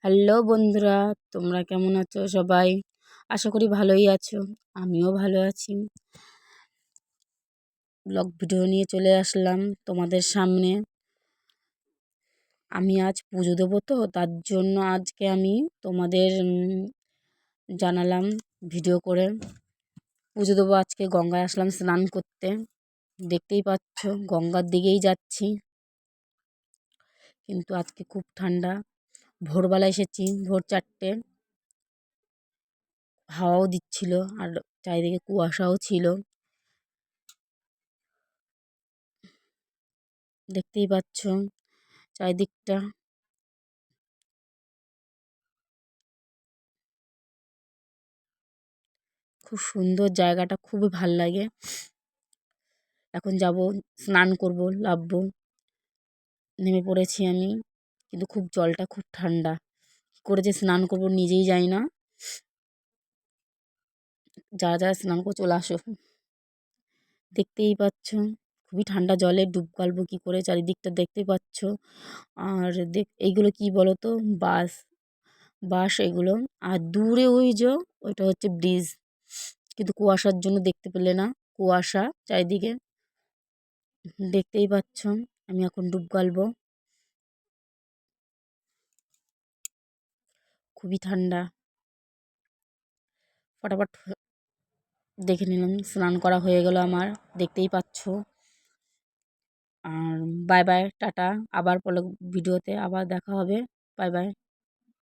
Hello বন্ধুরা, তোমরা কেমন আছো সবাই? আশা করি ভালোই আছো। আমিও ভালো আছি। ব্লগ ভিডিও নিয়ে চলে আসলাম তোমাদের সামনে। আমি আজ পুজো দেবো, তো তার জন্য আজকে আমি তোমাদের জানালাম ভিডিও করে। পুজো দেবো আজকে, গঙ্গায় আসলাম স্নান করতে। দেখতেই পাচ্ছ গঙ্গার দিকেই যাচ্ছি, কিন্তু আজকে খুব ঠান্ডা। ভোরবেলা এসেছি, ভোর 4টে। হাওয়াও দিচ্ছিল আর চারিদিকে কুয়াশাও ছিল। দেখতেই পাচ্ছ চারিদিকটা। খুব সুন্দর জায়গাটা, খুবই ভাল লাগে। এখন যাব, স্নান করব, নামবো। নেমে পড়েছি আমি, কিন্তু জলটা খুব ঠান্ডা। কী করে যে স্নান করব নিজেই জানি না। যারা যারা স্নান করে চলে আসো। দেখতেই পাচ্ছ খুবই ঠান্ডা জলে ডুব গালবো কী করে, চারিদিকটা দেখতেই পাচ্ছ। আর এইগুলো কি বলো তো, বাস বাস এগুলো। আর দূরে ওই যে ওইটা হচ্ছে ব্রিজ, কিন্তু কুয়াশার জন্য দেখতে পেলে না। কুয়াশা চারিদিকে, দেখতেই পাচ্ছ। আমি এখন ডুব গালবো। খুবই ঠান্ডা। ফটাফট দেখে নিলাম, স্নান করা হয়ে গেল আমার, দেখতেই পাচ্ছ। আর বাই বাই, টাটা। আবার পরে ভিডিওতে আবার দেখা হবে। Bye bye.